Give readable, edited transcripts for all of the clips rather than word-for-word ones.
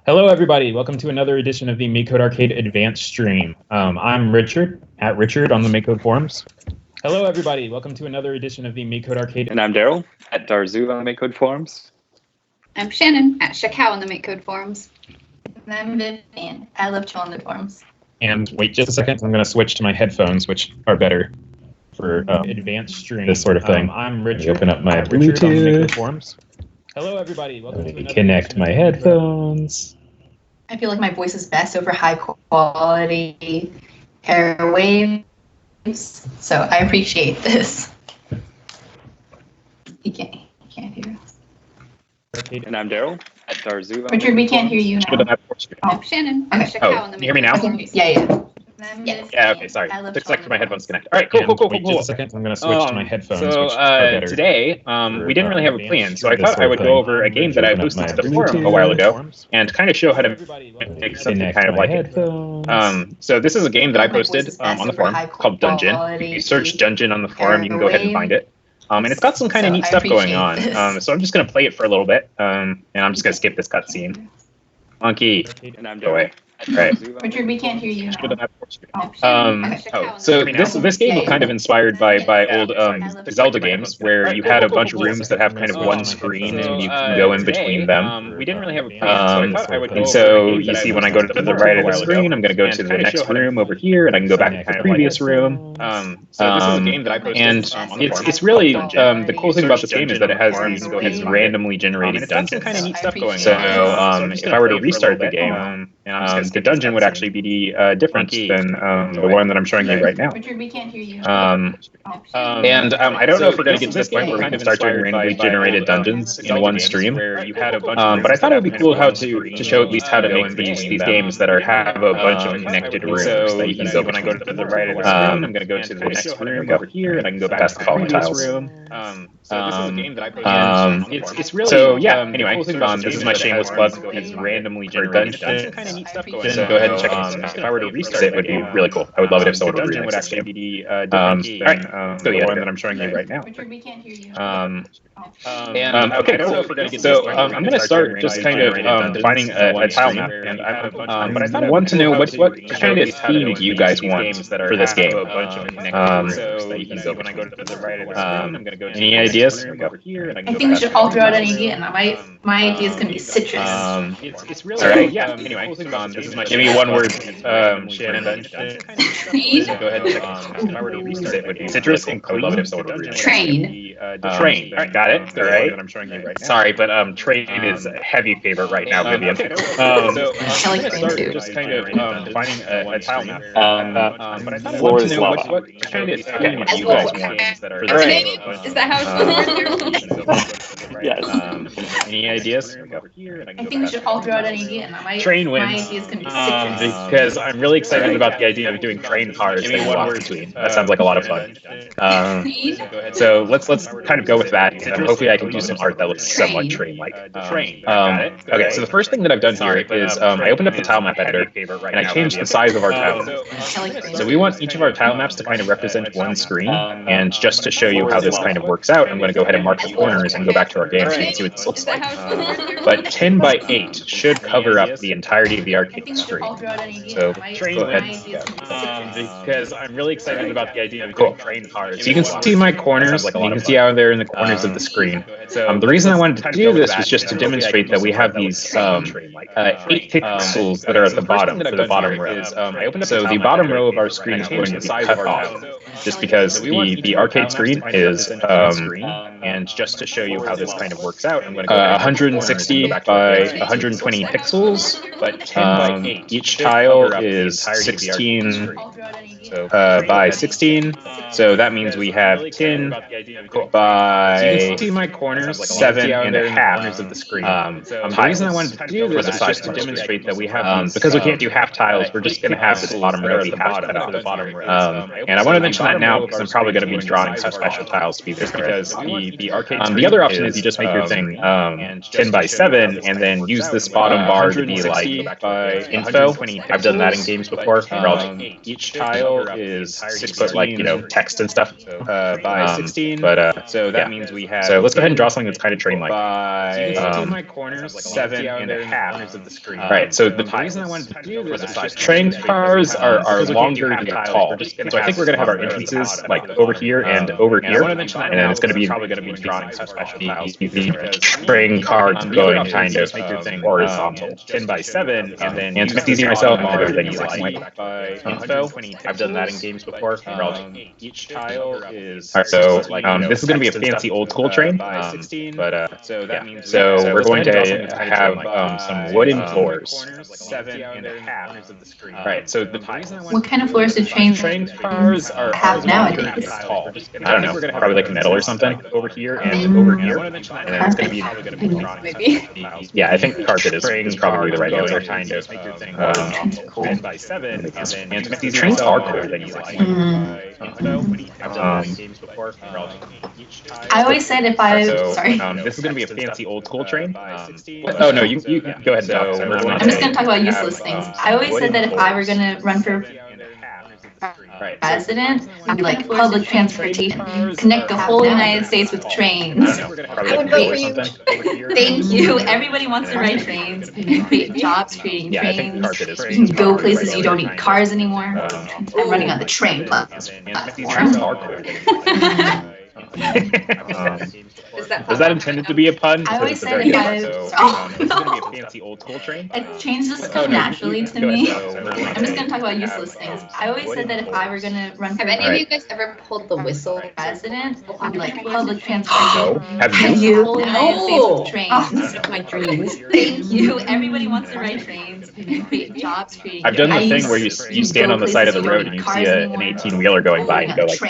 Hello, everybody. Welcome to another edition of the MakeCode Arcade Advanced stream. I'm Richard, at Richard on the MakeCode forums. Hello, everybody. Welcome to another edition of the MakeCode Arcade. And I'm Daryl, at Darzu on the MakeCode forums. I'm Shannon, at Shakao on the MakeCode forums. And I'm Vivian. I love chilling the forums. And wait just a second. I'm going to switch to my headphones, which are better for advanced stream, this sort of thing. I'm Richard. Open up my Bluetooth on the MakeCode forums. Hello, everybody. Welcome to another connect my headphones. I feel like my voice is best over high quality airwaves, so I appreciate this. You can't hear us. And I'm Daryl, at Darzu. Richard, we can't hear you now. I'm Shannon, at Shakao on the Can you hear me now? Yeah. Yeah, okay, sorry. I love Took a second for my chilling the headphones to connect. All right, cool. Wait just a second. I'm going to switch to my headphones, which are better. Today, we didn't really have a plan, so I thought I would go over a game that I boosted to the forum a while ago and kind of show how to make something kind of like it. So this is a game that I posted on the forum called Dungeon. If you search Dungeon on the forum, you can go ahead and find it. And it's got some kind of neat stuff going on. So I'm just going to play it for a little bit, and I'm just going to skip this cutscene. Monkey, And I'm go away. Right. Richard, we can't hear you now. So this game was kind of inspired by old Zelda games where you had a bunch of rooms that have kind of one screen and you can go in between them. We didn't really have a plan, so I thought I would go And over so a game you that see I when I go to boosted the to right of the forum a while screen, ago I'm going to go to and the kinda next show how to room over here, and I can go back to the previous room. So this is a game that I posted And on the forum it's really called Dungeon. the cool thing about this game is that it has Dungeon, these and randomly generated it's got some dungeons. kind of neat stuff going on. So I'm just if gonna I were play to it for a restart the little bit. game, And the dungeon would actually be different than the one that I'm showing you right now. Richard, we can't hear you. And I don't know if we're going to get to this point where we can start doing randomly generated dungeons in one stream. But I thought it would be cool how to show at least how to make these games that have a bunch of connected rooms that you can go when I go to the right of the room, I'm going to go to the next room go. over here, and I can go back Past to the the following previous tiles. room. So this is a game that I posted. It's really so yeah. Anyway, this is my shameless plug. It's randomly generated Dungeon. dungeons. Kind of neat stuff going So on. go ahead and check it out. If I were to restart it, would be really cool. I would love it if someone would Dungeon remix would this actually game. be All right, so the yeah, one the one that I'm showing you right now. Richard, we can't hear you. Okay, cool. So I'm going to start just kind of finding a tile map, and I want to know what kind of theme do you guys want for this game? Any ideas? I think we should all throw out an idea, and my idea is going to be citrus. It's really All right. yeah. Anyway, This is my give me one word, Shannon. Train. Go ahead and check it. If I were to restart it, would be citrus and clean. I would love it if someone would remix it. Train. Train. All right, got it. All right. Sorry, but train is a heavy favorite right now, Vivian. I like train too. Just kind of finding a tile map. But I thought I floor wanted is to know lava. what kind of theme As you well. guys want for Is this that- game. Is that how it's going? Yes. Any ideas? I think we should all throw out an idea, and Train my wins. idea is going to be citrus. Because I'm really excited about the idea of doing train cars that you walk between. That sounds like a lot of fun. So let's kind of go with that, and hopefully I can do some art that looks somewhat train-like. Okay, so the first thing that I've done here is I opened up the tile map editor, and I changed the size of our tile map. I like train. So we want each of our tile maps to kind of represent one screen, and just to show you how this kind of works out, I'm going to go ahead and mark the corners and go back to our game so you can see what this looks Is that like. how it's going? But 10 by 8 should cover up the entirety of the I arcade think we should all screen. throw out an idea, So, and my go ahead. idea is going to be citrus. Because I'm really excited about the idea of doing train cars. So you can see my corners, and you can see how they're in the corners of the screen. The reason I wanted to do this was just to demonstrate that we have these 8 pixels that are at the bottom for the bottom row. So the bottom row of our screen is going to be cut off, just because the arcade screen is, and just to show you how this kind of works out, I'm going to go 160 by 120 pixels. Each tile is 16 by 16, so that means we have 10 by so you can see my corners, 7.5 of the screen. The reason I wanted to do this is just to demonstrate that we have because we can't do half tiles, we're just going to have this bottom row be half cut off. And I want to mention that now because I'm probably going to be drawing some special tiles to be there because the arcade. The other option is you just make your thing 10 by 7 and then use this bottom bar to be like info. I've done that in games before. Each tile is 6 foot, like, you know, text and stuff. By 16. But So that means we have. So let's go ahead and draw something that's kind of train-like. My corners, 7.5 of the screen. Right. So the reason I wanted to do this is just train cars are longer than they're tall. So I think we're going to have our entrances like over here and over here, and then it's going to be probably going to be drawing some special tiles. the train cars going kind of horizontal. 10 by 7, and then And to make it easier myself, I'm I'm going going to to use like by info. I've done that in games before. Each tile is. All right, so this is going to be a fancy old school train, but so that means we're going to have some wooden floors. 7.5 of the screen. Right. So the What kind of floors do trains cars are have nowadays? tall. I don't know, probably like metal or something over here and over here, and then it's going to be Maybe. yeah. I think carpet is probably the right answer. Kind of. 10 by 7, and then And to make these trains are cooler than you like. I've done that in games before. I always said if I So sorry. this is going to be a fancy old school train. Oh no, you go ahead and talk. So I'm just gonna talk about useless things. I always said that if I were gonna run for Right. president, I'd be like public transportation, connect the whole United States with trains. Probably I like would metal vote or for you. something. Thank you. Everybody wants to ride trains. You can create jobs creating Yeah, I think trains. carpet is. You can go places you don't need cars anymore. I'm running on the train These trains platform. are cooler. Is that Was that intended to be a pun? I always Because said it's a if very I good was- pun. So, this is going to be a fancy old school train. It changed just Oh, come no, naturally to go ahead. me. So, I'm just gonna talk about useless things. I always said that if I were gonna run for Have any of Right. you guys ever pulled the whistle? president, I'd be like public No. transportation. Have Connect you? the whole United States No. with trains. My dreams. Thank you. Everybody wants to ride trains. You can create jobs creating. I've done the ice. thing where you stand on the side of the road and you see an 18-wheeler going by and you go like,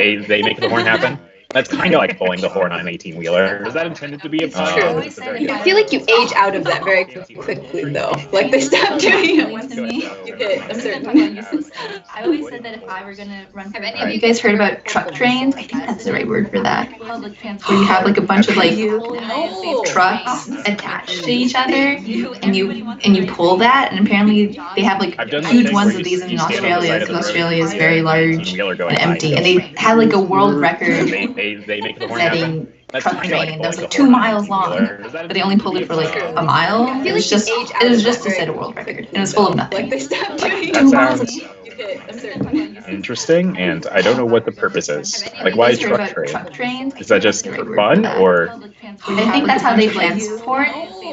and they make the horn happen. That's kind of like blowing the horn on an 18-wheeler. Was that intended to be a True. pun? I feel like you age out of that very quickly, though. Like they stop doing it once to me. you hit a I'm certain. talking about useless things. I always said that if I were gonna run for Have any of have you you guys heard about truck trains? I think that's the right word for that. Where you have like a bunch of like No. trucks attached to each other, and you pull that, and apparently they have like I've done the huge thing ones where of you- these in you stand on the Australia, side of because the road Australia is and very an large 18-wheeler going and by empty, goes and they had like a world and record they make the horn happen. setting That's truck kinda like train that was blowing like the 2 horn on an miles long, 18-wheeler. but they only pulled it for like a mile. I feel It was like just you age out it was of just that to set a very world record, and it was full of nothing. Like they stop doing it. That 2 miles. sounds You hit a certain. interesting, and I don't know what the purpose is. Like, why You guys heard truck about train? truck trains? Is that just Right for word fun, that. or I think that's how they transport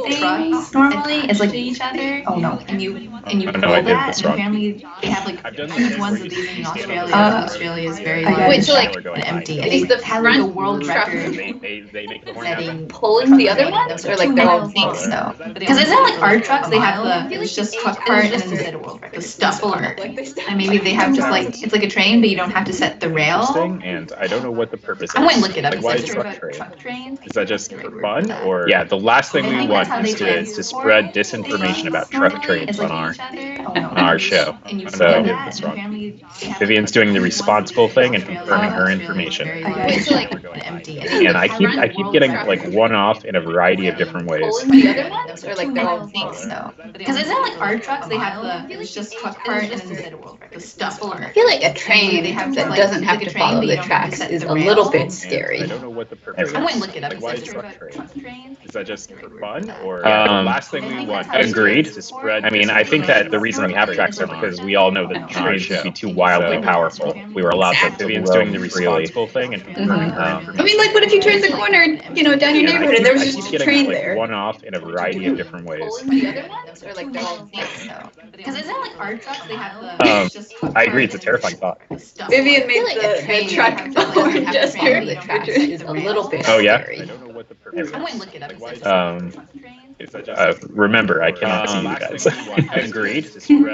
things normally. It's like each other. Oh no! And you Oh, pull no, I did that, this and wrong. apparently they have like I've done the huge thing ones where of you- these in you stand on Australia. the side of the Australia is very Wait, large so like and empty, and is they the had like a front world truck record they make the horn happen. setting pulling the other ones, or like they're all things. things? No, because isn't it like our trucks? They have the feel it's like just you truck age cart out and of then it. set a world record. The stuff full of it. Like they stop. And maybe they have just like it's like a train, but you don't have to set the rail. Interesting, and I don't know what the purpose is. I went look it up. Like, why It says truck about train? truck trains. Is that just Right for word fun, that. or yeah? The last thing I we think want that's how is they to spread disinformation about truck trains It's on like our each other. on our show. And you So, pull I did that, this and wrong. apparently they have, Vivian's like, doing the huge responsible ones of thing and Australia. confirming her Australia is information. very Okay. large Wait, so, like, and empty. And I keep getting like one off in a variety of different ways. Pulling the other ones, or like they're all things? No, because isn't it like our trucks? They have the it's just truck cart and then set a world record. The stuff full of I feel like a train They have that like- doesn't have like a to train, follow but you the don't have to tracks set is the a rail. little bit And scary. I don't know what the purpose is. I went and look it up. Like, It why says truck about train? truck trains. Is that just for fun, or Yeah, the the last thing I we think want? that's how Agreed. they To spread. I mean, I think that the reason we have tracks are because we all know that trains would be too wildly powerful. We were allowed to Vivian's roam doing the freely. responsible thing and Mhm. confirming I mean, like, what if you turned the corner, down your And neighborhood, and there was I just keep a getting train like there? one off in a variety of different ways. Pulling the other ones, or like they're all things? No, because isn't it like our trucks? They have the it's just truck I agree. It's cart a terrifying thought. and stuff. Vivian I made feel like a the train truck would have the to, like, horn have a gesture, train, the but tracks you don't have is to a set the little rail. bit Oh, yeah? scary. I don't know what the I purpose went is. and look it up. It says Um, truck trains. Is that just Remember, I cannot see you guys. Agreed.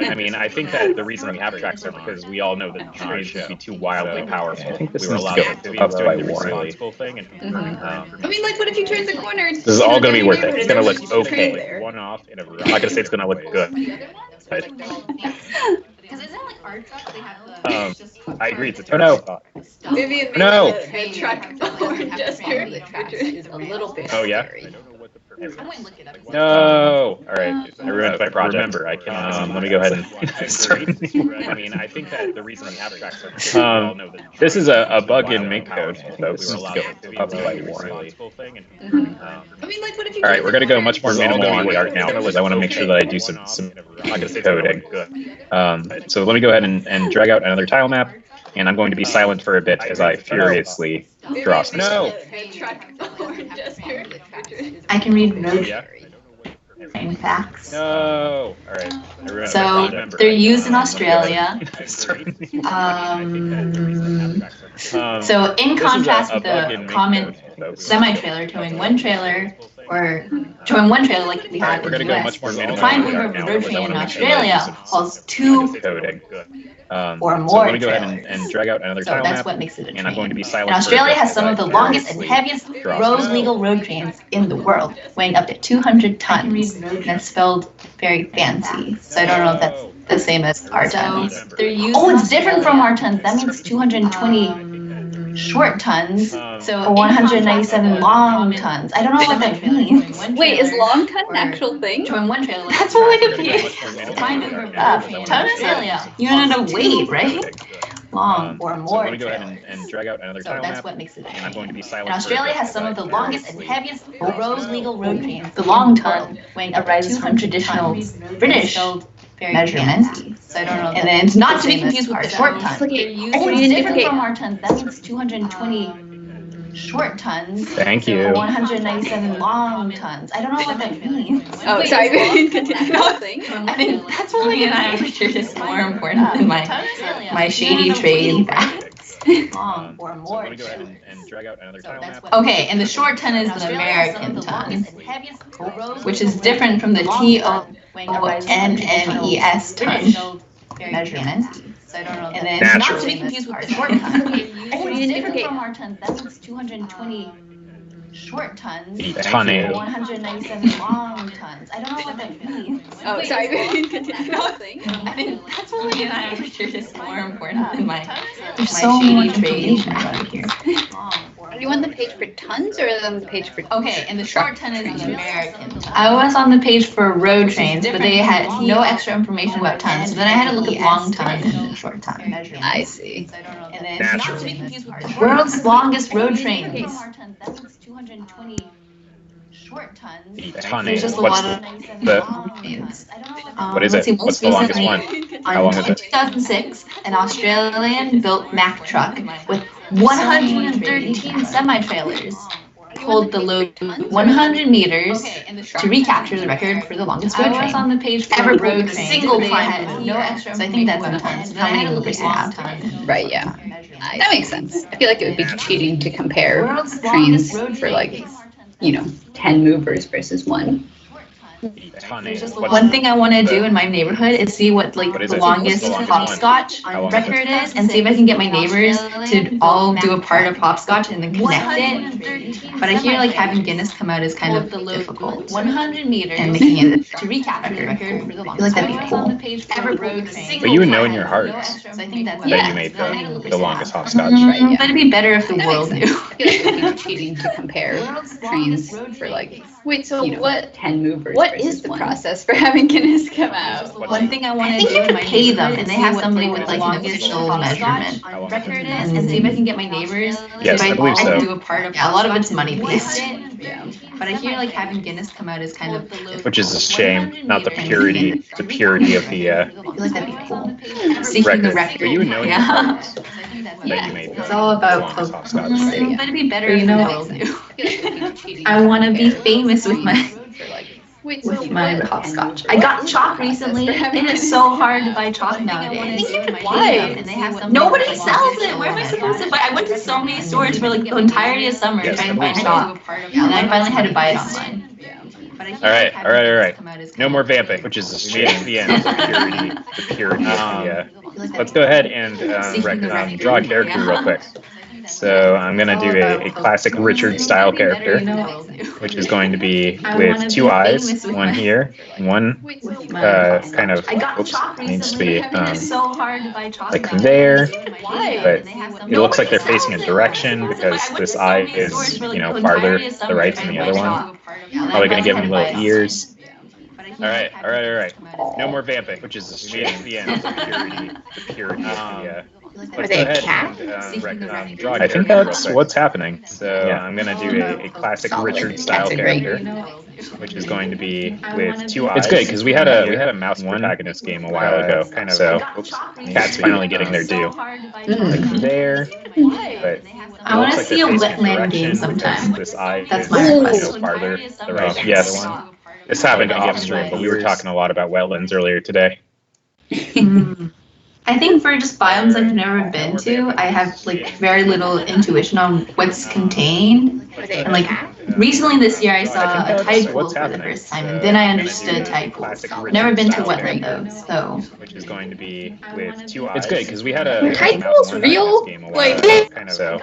I mean, I think that the reason we have tracks are because we all know that trains would be too wildly powerful. I think this we were needs to allowed go to up doing by the one. responsible thing and confirming her I information. mean, like, what if you turned the corner? This is all going to be worth it. It's going to look Just a train okay. there. One off in a. I'm not going to say it's going to look good. Because isn't it like our trucks? They have the it's just truck I agree. It's a cart terrible and thought. stuff. Vivian made No. the truck the horn gesture, the tracks is a little bit Oh, yeah? scary. No. All right. I ruined my project. Remember, I can. Let me go ahead and start. I mean, I think that the reason we have tracks are this is a bug in MakeCode, folks. Just to go up by more. I mean, like, what if you? All right, we're gonna go much more minimal on the art now because I want to make sure that I do some coding. So let me go ahead and drag out another tile map, and I'm going to be silent for a bit as I furiously draw some. No. I can read road train facts. No. All right. I ruined So my project. they're used in Australia. So in contrast with the common semi-trailer towing one trailer, or towing one trailer like we have We're in gonna the go US, much more the minimal fine on the mover art of a now road because I train in want to make sure that I do Australia some hauls two coding. or So more let me go ahead trailers. and drag out another So tile that's map, what makes it a and I'm going train. to be silent. And Australia for a has bit some as of the I longest and furiously heaviest draw road some. legal road trains in the world, weighing up to 200 tons. And it's spelled very fancy, so I don't know if that's the same as our tons. Oh, it's different from our tons. That means 220 short tons, so 197 long tons. I don't know what that means. Wait, is long ton an actual thing? Towing one trailer. That's what Wikipedia. Ton is a unit of weight, right? Long or So more let me go ahead trailers. and drag out another So tile that's map, what makes it a and I'm going to be train. silent. And for a Australia bit has as some I of the longest and furiously heaviest draw road some. legal road trains. The long ton arises from traditional British measurements. So I don't know. And then it's not to be confused with the short ton. Oh, it's different from our tons. That means 220 short tons. Thank you. 197 long tons. I don't know what that means. Oh, sorry. Continue. I mean, that's really an amateur is more important than my shady trade facts. Long or So more. let me go ahead and drag out another tile map. Okay, and the short ton is the American ton, which is different from the TONNES ton measurement. And then it's not to be confused with the short ton. Oh, it's different from our tons. That means 220 short tons. Tonnage. 197 long tons. I don't know what that means. Oh, sorry. Continue. I mean, that's really an amateur is more important than my shady trade around here. Are you on the page for tons or on the page for? Okay, and the short ton is the American ton. I was on the page for road trains, but they had no extra information about tons. So then I had to look at long ton and short ton. I see. And then Naturally. world's longest road trains. Short tons. Tonnage. There's just a What's lot of what is it? What's the longest one? How long is In it? 2006, an Australian-built Mack truck with 113 semi-trailers pulled the load 100 meters to recapture the record for the longest road train on the page for ever road pulled train. single time. No extra. So I think that's in tons. How many movers you have? Right, yeah. That makes sense. I feel like it would be cheating to compare trains for like, 10 movers versus one. Tonnage. One thing I want to do in my neighborhood is see what What is the it? longest What's the longest hopscotch How long is it? record is, and see if I can get my neighbors to all do a part of hopscotch and then connect it. But I hear having Guinness come out is kind of difficult. 100 meters and making it to recapture the record for the longest. I feel like that'd be cool. Ever road train. But you would know in your heart So I think that's that you made the longest hopscotch. Right, yeah. But it'd be better if the world knew. I feel like it would be cheating to compare trains for like, Wait, so what? 10 movers. What versus is the one. process for having Guinness come out? One thing I want to think do you in can my pay neighborhood them and they have somebody with an official measurement How long is record it? and see if I can get my neighbors. Yes, if I believe so. do a part of a lot of it's money based. Yeah. But I hear having Guinness come out is kind of Which is a shame, not the purity of the. I feel like that'd be cool. Seeking the record. But you would know in your Yeah. heart that Yeah. you made It's all about the longest hopscotch. But it'd be better But if you the know- world knew. I I want to be famous with my Wait, so with my what? hopscotch. I got chalk recently. It is so hard to buy chalk nowadays. I think you can Why? And they have Nobody sells it. Where am I supposed to buy? I went to so many stores for the entirety of summer Yes, trying to find I chalk, and I finally had to buy it online. But I hear All right, having all right, all Guinness right. come out is No kind more of- vamping, which is a shame. The end. The purity of the. Let's go ahead and draw a character real quick. So I'm gonna do a classic Richard style character, which is going to be with two eyes, one here, one kind of, oops, needs to be It's so hard to buy chalk like nowadays. there, Why? but it looks like they're facing a direction because this eye is, farther to the right than the other one. Probably going to give him little ears. All right. No more vamping, which is the end. The purity. Are they a cat? I think that's what's happening. So I'm going to do a classic Solid. Richard style Cats are great. character, which is going to be with 2 eyes. It's good because we had a mouse protagonist game a while ago, kind of. so cats finally getting their due. Like there, but I want to see a wetland game sometime. This eye That's is, my you know, request. farther. The right. Yes. This happened off stream, but we were talking a lot about wetlands earlier today. I think for just biomes I've never been to, I have like very little intuition on what's contained. And like recently this year I saw a tide pool for the first time, and then I understood tide pools. Never been to a wetland though, so. Which is going to be with 2 eyes. It's good because we had a Tide pools real? Like, kind of. so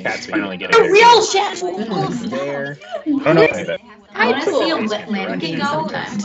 cats finally getting their Real due. Shannon! There. Oh no, that. I want to see a wetland game sometime.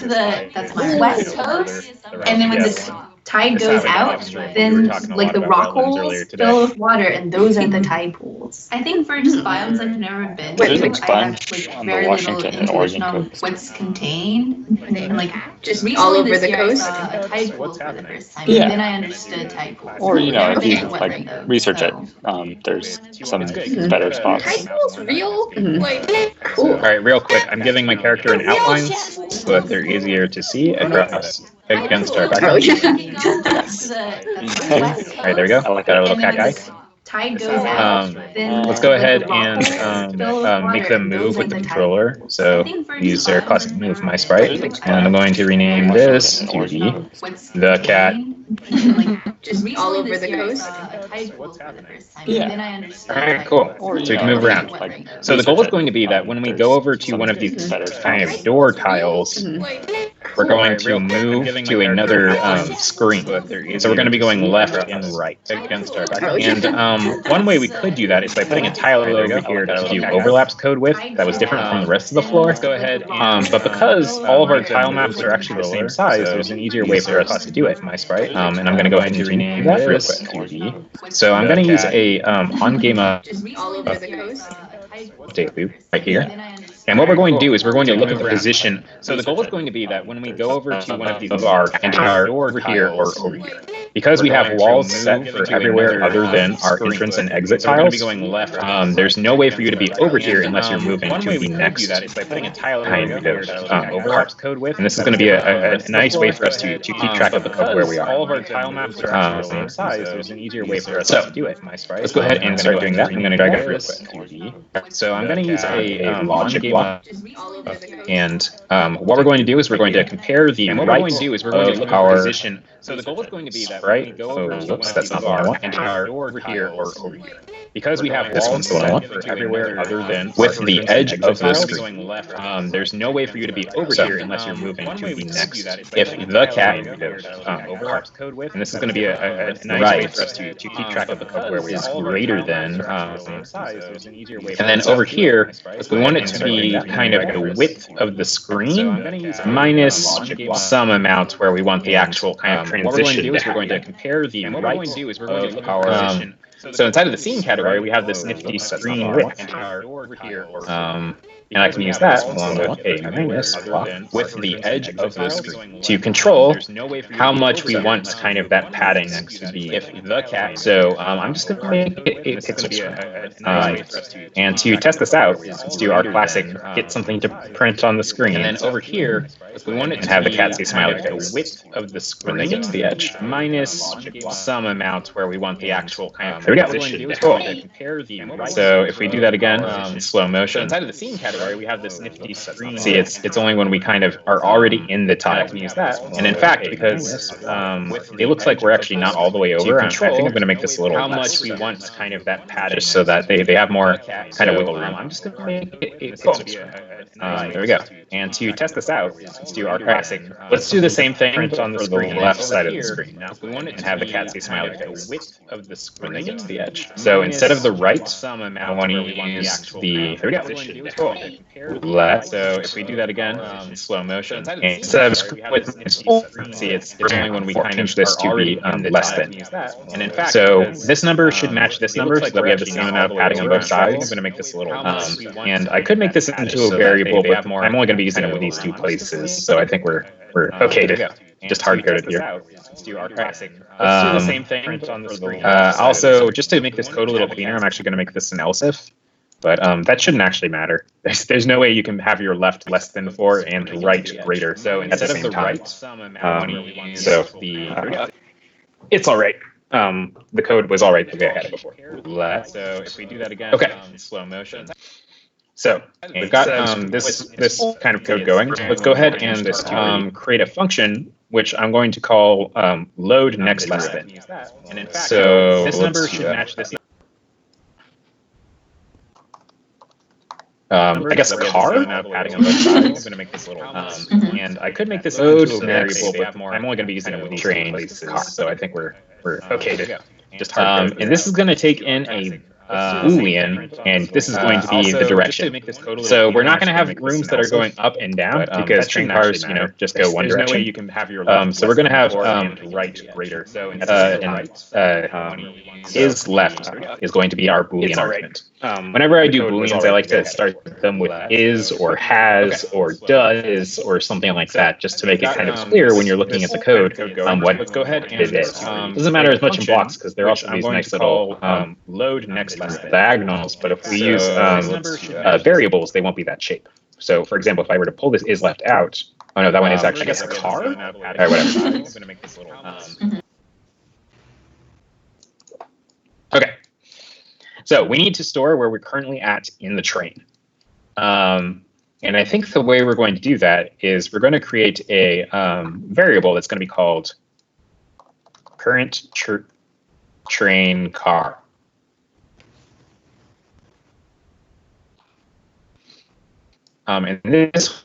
That's my west coast, and then when the tide goes out, then like the rock holes fill with water, and those are the tide pools. I think for just biomes I've never been to, There's an I expansion have like on the very Washington little and intuition Oregon on coast. what's contained. And like just recently all over this the year coast? I saw a tide pool What's for the happening? first time, Yeah. and then I understood tide pools. Or, you know, Never if been you to a like wetland, though, research it, so. there's some It's good. better spots. Tide pools real? Like, All cool. right, real quick, I'm giving my character an outline so that they're easier to see across against our Oh, background. yeah. All right, there we go. I like Got our that. little cat guy. Tide goes out, then Let's go ahead like, the rock and holes fill with make water, them and move those with are the tide controller. pools. So I think for use just their biomes classic I've move, never my been sprite. to, And I'm going to rename this to Washington, the what's cat. contained. Just all over the Recently this coast? year I saw a tide pool for the first time, Yeah. and then I understood All right, tide cool. pools. Or, So you we can know, move around. like, So the goal is research going to be it, that when we there's go over to some one of these better kind spots. of door tiles, we're going to move to another screen. So we're going to be going left and right against our background. And one way we could do that is by putting a tile over here to do overlaps code with that was different from the rest of the floor. Let's go ahead. But because all of our tile maps are actually the same size, there's an easier way for us to do it. My sprite. And I'm going to go ahead and rename that real quick. So I'm going to use a on-game Just all over the coast? update loop right here. And what we're going to do is we're going to look at the position. So the goal is going to be that when we go over to one of these of our entire over here or over here, because we have walls set for everywhere other than our entrance and exit tiles, there's no way for you to be over here unless you're moving to the next kind of overlaps code with. And this is going to be a nice way for us to keep track of where we are. All of our tile maps are actually the same size. There's an easier way for us to do it. Let's go ahead and start doing that. I'm going to drag it real quick. So I'm going to use a logic block. Just all over the coast? And what we're going to do is we're going to compare the right of our position. So the goal is going to be that right. when we go over to Oops, one that's of not these what I our want. entire over here or over here. Because we have This walls one's the one I want. set for everywhere other than with the edge of the tiles, screen. there's no way for you to be over here unless you're moving to the next. If the cat overlaps code with, and this is going to be a nice way for us to keep track of the code where we is greater than. And then over here, we want it to be kind of the width of the screen minus some amount where we want the actual kind of transition. We're going to compare the right of our. So inside of the scene category, we have this nifty screen width. And I can use that along with a minus block with the edge of the screen to control how much we want kind of that padding to be if the cat. So I'm just going to make it a pixel screen. And to test this out, let's do our classic get something to print on the screen. And then over here, we want it to have the cat say smiley face. The width of the screen when they get to the edge minus some amount where we want the actual kind of. There we go. Cool. So if we do that again in slow motion. Inside of the scene category, we have this nifty screen. See, it's only when we kind of are already in the tile can use that. And in fact, because it looks like we're actually not all the way over, I think I'm going to make this a little how much we want kind of that padding, just so that they have more kind of wiggle room. I'm just going to make it a pixel screen. There we go. And to test this out, let's do our classic. Let's do the same thing on the screen, left side of the screen. Now, we want it to have the cat say smiley face. The width of the screen when they get to the edge. So instead of the right, I want to use the. There we go. left. So if we do that again in slow motion, instead of see, it's only when we kind of this to be less than. And in fact, so this number should match this number so that we have the same amount of padding on both sides. I'm going to make this a little, and I could make this into a variable, but I'm only going to be using it with these two places. So I think we're okay to just hard code it here. Let's do our classic. Let's do the same thing on the screen. Also, just to make this code a little cleaner, I'm actually going to make this an else if. But that shouldn't actually matter. There's no way you can have your left less than 4 and right greater. So instead of the right, so it's all right. The code was all right the way I had it before. So if we do that again, okay, in slow motion. So we've got this kind of code going. Let's go ahead and create a function which I'm going to call load next less than. And in fact, so this number should match this. I guess a car. I'm going to make this little, and I could make this into a variable, but I'm only going to be using it with train car. So I think we're okay to just hard code. And this is going to take in a Boolean, and this is going to be the direction. So we're not going to have rooms that are going up and down because train cars, just go one direction. No way you can have your so we're going to have right greater. So is left is going to be our Boolean argument. Whenever I do Booleans, I like to start them with is or has or does or something like that, just to make it kind of clear when you're looking at the code what it is. Doesn't matter as much in blocks because they're also these nice little load next diagonals, but if we use variables, they won't be that shape. So for example, if I were to pull this is left out, oh no, that one is actually a car? All right, whatever. I'm going to make this little, okay. So we need to store where we're currently at in the train. And I think the way we're going to do that is we're going to create a variable that's going to be called current train car. And this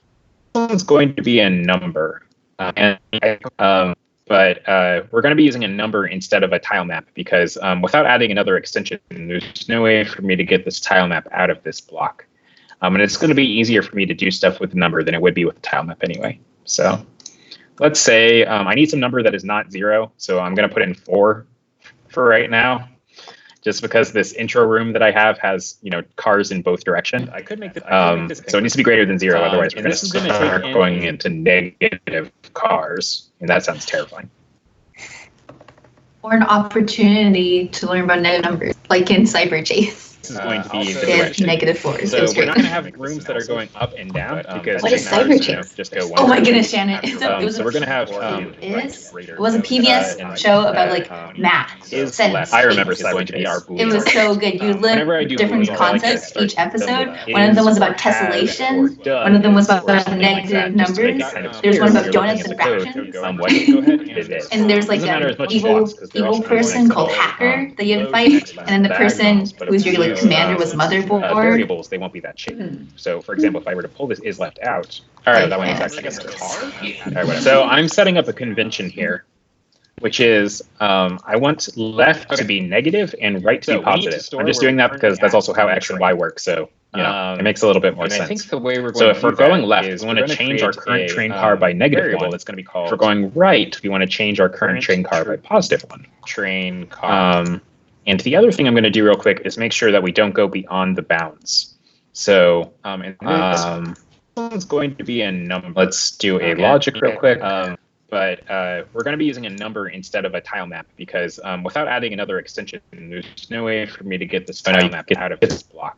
one's going to be a number. But we're going to be using a number instead of a tile map because without adding another extension, there's no way for me to get this tile map out of this block. And it's going to be easier for me to do stuff with a number than it would be with a tile map anyway. So let's say I need some number that is not 0. So I'm going to put in 4 for right now, just because this intro room that I have has, cars in both directions. I could make this. So it needs to be greater than 0, otherwise we're going to start going into negative cars, and that sounds terrifying. Or an opportunity to learn about negative numbers, like in Cyber Chase. This is going to be the direction. -4. So we're not going to have rooms that are going up and down because what is Cyber Chase? Just go one. Oh my goodness, Shannon! So we're going to have it was a PBS show about like math. Sense. I remember Cyber Chase. It was so good. You learned different concepts each episode. One of them was about tessellation. One of them was about negative numbers. There's one about donuts and fractions. And there's like an evil person called Hacker that you have to fight, and then the person who's your like commander was motherboard. Variables, they won't be that shape. So for example, if I were to pull this is left out, all right, that one is actually a car. All right, so I'm setting up a convention here, which is I want left to be negative and right to be positive. I'm just doing that because that's also how X and Y work. So it makes a little bit more sense. I think the way we're going so if we're going left, we want to change our current train car by -1. It's going to be called. If we're going right, we want to change our current train car by +1. Train car. And the other thing I'm going to do real quick is make sure that we don't go beyond the bounds. So and this one's going to be a number. Let's do a logic real quick. But we're going to be using a number instead of a tile map because without adding another extension, there's no way for me to get this tile map out of this block.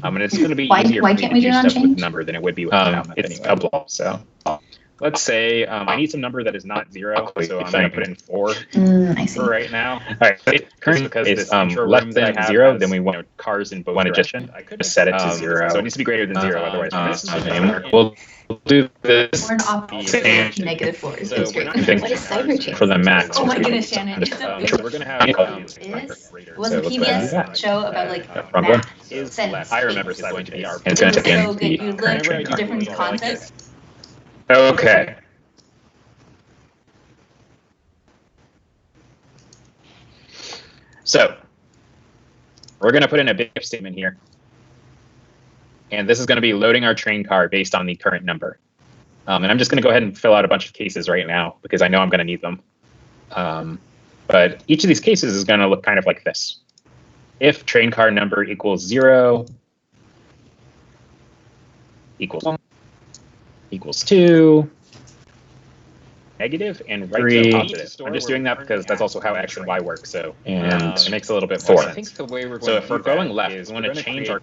And it's going to be easier for me to do stuff with a number than it would be with a tile map anyway. A block, so. Let's say I need some number that is not 0, so I'm going to put in 4 for right now. All right, currently because it's less than 0, then we want cars in both directions. I could just set it to 0. So it needs to be greater than 0, otherwise we'll do this. Or an opposite -4 is great. What is Cyber Chase? For the max. Oh my goodness, Shannon! We're going to have It was a PBS show about like math. Sense. I remember Cyber Chase. And it's going to take in you learn different concepts. Okay. So we're going to put in a if statement here. And this is going to be loading our train car based on the current number. And I'm just going to go ahead and fill out a bunch of cases right now because I know I'm going to need them. But each of these cases is going to look kind of like this. If train car number equals 0, equals 1, equals 2, negative, and right 3. Positive. I'm just doing that because that's also how X and Y work. So and it makes a little bit more sense. I think the way we're going so if we're going left, we want to change our.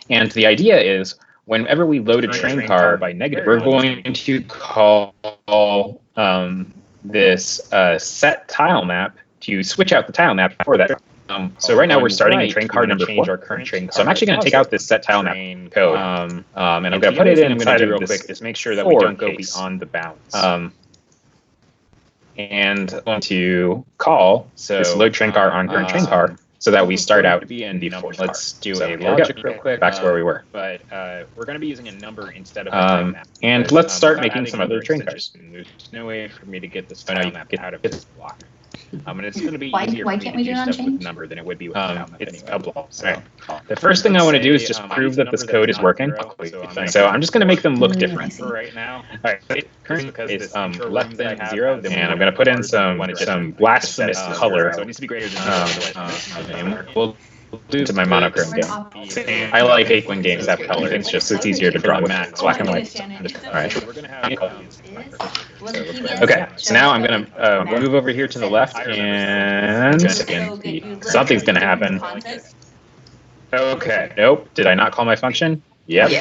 And the idea is whenever we load a train car by negative, we're going to call this set tile map to switch out the tile map for that. So right now we're starting in train car number 4. Our current train car. So I'm actually going to take out this set tile map code, and I'm going to put it in. I'm going to do real quick is make sure that we don't go beyond the bounds. And I'm going to call this load train car on current train car so that we start out in the 4th. Let's do a logic real quick. Back to where we were. But we're going to be using a number instead of a time map. And let's start making some other train cars. There's no way for me to get this tile map out of this block. And it's going to be easier for me to do stuff with number than it would be with time. It's a block. So the first thing I want to do is just prove that this code is working. So I'm just going to make them look different for right now. All right, current is less than 0, and I'm going to put in some blasphemous color. So it needs to be greater than we'll do to my monochrome game. I like hate when games have color. It's easier to draw with black and white. All right. Okay, so now I'm going to move over here to the left, and something's going to happen. Okay, nope. Did I not call my function? Yep.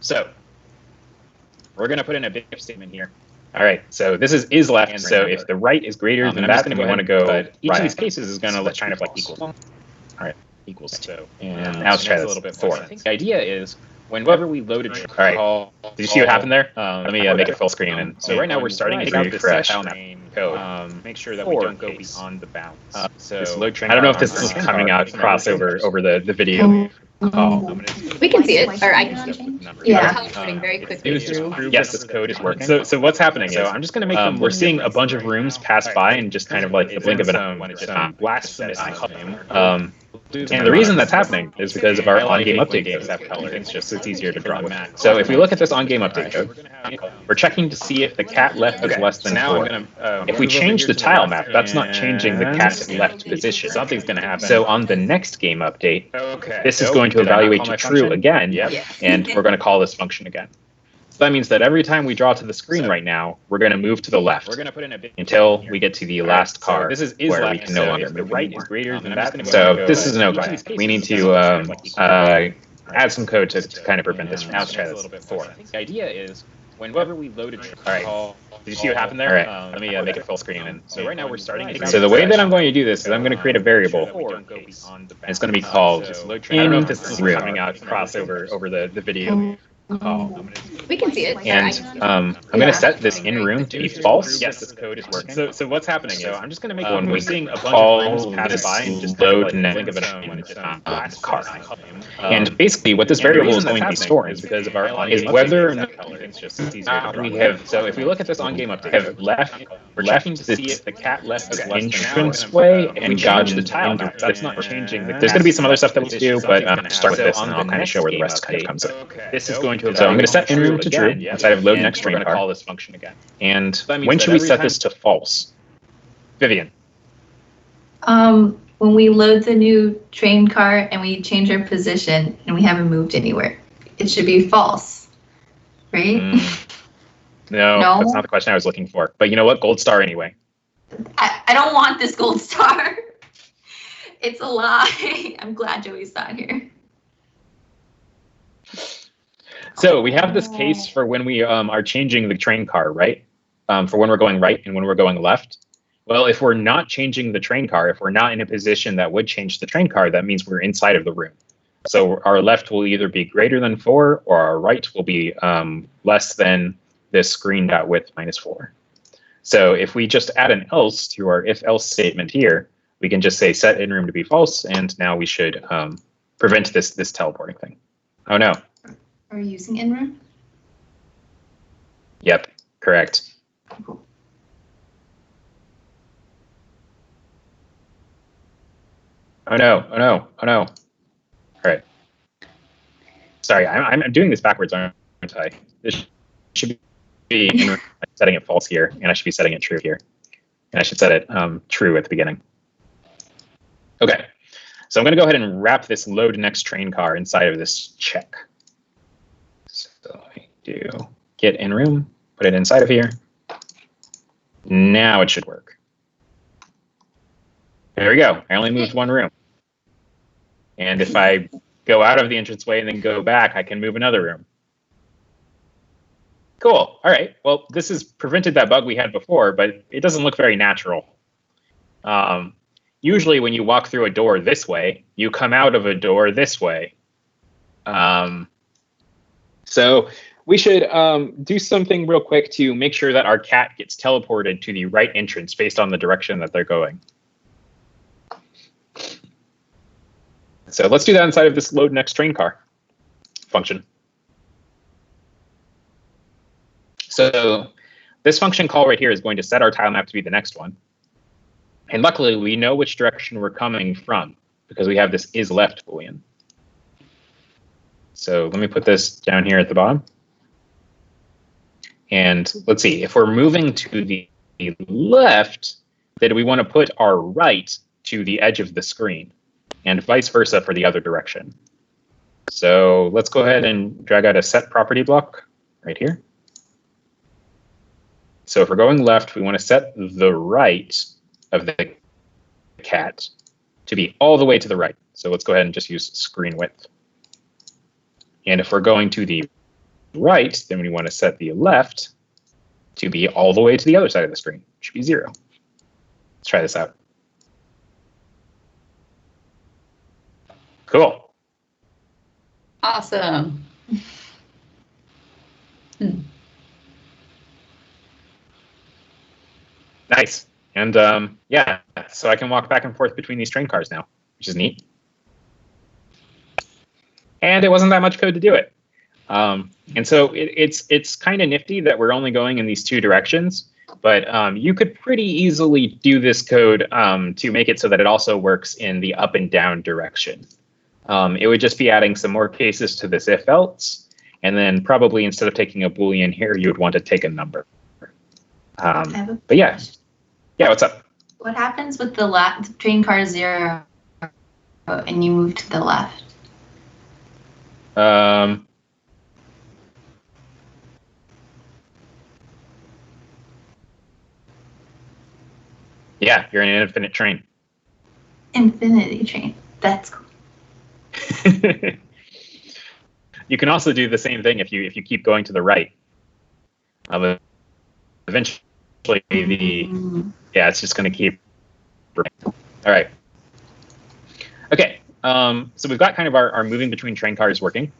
So we're going to put in a if statement here. All right, so this is left. So if the right is greater than that, then we want to go. But each of these cases is going to look kind of like equals. All right, equals 2. And now let's try this a little bit 4. The idea is whenever we load a all right, did you see what happened there? Let me make it full screen. And so right now we're starting to refresh code. Make sure that we don't go beyond the bounds. So I don't know if this is coming out crossover over the video. We can see it, or I can. Yeah. Teleporting very quickly through. Yes, this code is working. So what's happening? So I'm just going to make them. We're seeing a bunch of rooms pass by and just kind of like the blink of an eye. Blasphemous. And the reason that's happening is because of our on-game update games have color. It's easier to draw with. So if we look at this on-game update code, we're checking to see if the cat left is less than 4. If we change the tile map, that's not changing the cat's left position. Something's going to happen. So on the next game update, this is going to evaluate to true again, and we're going to call this function again. So that means that every time we draw to the screen right now, we're going to move to the left until we get to the last car where we can no longer move anymore. So this is no good. We need to add some code to kind of prevent this from happening. Now let's try this 4. The idea is whenever we load a all right. Did you see what happened there? All right. Let me make it full screen. And so right now we're starting. So the way that I'm going to do this is I'm going to create a variable. It's going to be called. I don't know if this is coming out crossover over the video. We can see it. And I'm going to set this in room to be false. Yes, this code is working. So what's happening? So I'm just going to make when we're seeing a bunch of rooms pass by and just load and blink of an eye car. And basically, what this variable is going to be storing is because of our is whether or not we have. So if we look at this on game update, have left. We're checking to see if the cat left the entrance way and dodge the tile map. That's not changing. There's going to be some other stuff that we do, but start with this, and I'll kind of show where the rest kind of comes in. This is going. So I'm going to set in room to true inside of load next train car. Call this function again. And when should we set this to false? Vivian. When we load the new train car and we change our position and we haven't moved anywhere, it should be false, right? No, that's not the question I was looking for. But you know what? Gold star anyway. I don't want this gold star. It's a lie. I'm glad Joey's not here. So we have this case for when we are changing the train car, right? For when we're going right and when we're going left. Well, if we're not changing the train car, if we're not in a position that would change the train car, that means we're inside of the room. So our left will either be greater than 4 or our right will be less than this screen.width minus 4. So if we just add an else to our if-else statement here, we can just say set in room to be false, and now we should prevent this teleporting thing. Oh no. Are we using in-room? Yep, correct. Cool. Oh no, oh no, oh no. All right. Sorry, I'm doing this backwards, aren't I? This should be setting it false here, and I should be setting it true here. And I should set it true at the beginning. Okay, so I'm going to go ahead and wrap this load next train car inside of this check. So I do get in room, put it inside of here. Now it should work. There we go. I only moved one room. And if I go out of the entranceway and then go back, I can move another room. Cool. All right. Well, this has prevented that bug we had before, but it doesn't look very natural. Usually when you walk through a door this way, you come out of a door this way. So we should do something real quick to make sure that our cat gets teleported to the right entrance based on the direction that they're going. So let's do that inside of this load next train car function. So this function call right here is going to set our tile map to be the next one. And luckily, we know which direction we're coming from because we have this isLeft boolean. So let me put this down here at the bottom. And let's see, if we're moving to the left, then we want to put our right to the edge of the screen and vice versa for the other direction. So let's go ahead and drag out a set property block right here. So if we're going left, we want to set the right of the cat to be all the way to the right. So let's go ahead and just use screen width. And if we're going to the right, then we want to set the left to be all the way to the other side of the screen. It should be 0. Let's try this out. Cool. Awesome. Nice. And yeah, so I can walk back and forth between these train cars now, which is neat. And it wasn't that much code to do it. And so it's kind of nifty that we're only going in these two directions, but you could pretty easily do this code to make it so that it also works in the up and down direction. It would just be adding some more cases to this if else, and then probably instead of taking a Boolean here, you would want to take a number. But yeah. Yeah, what's up? What happens with the train car 0 and you move to the left? Yeah, you're in an infinite train. Infinity train. That's cool. You can also do the same thing if you keep going to the right. Eventually, it's just going to keep. All right. Okay. So we've got kind of our moving between train cars working,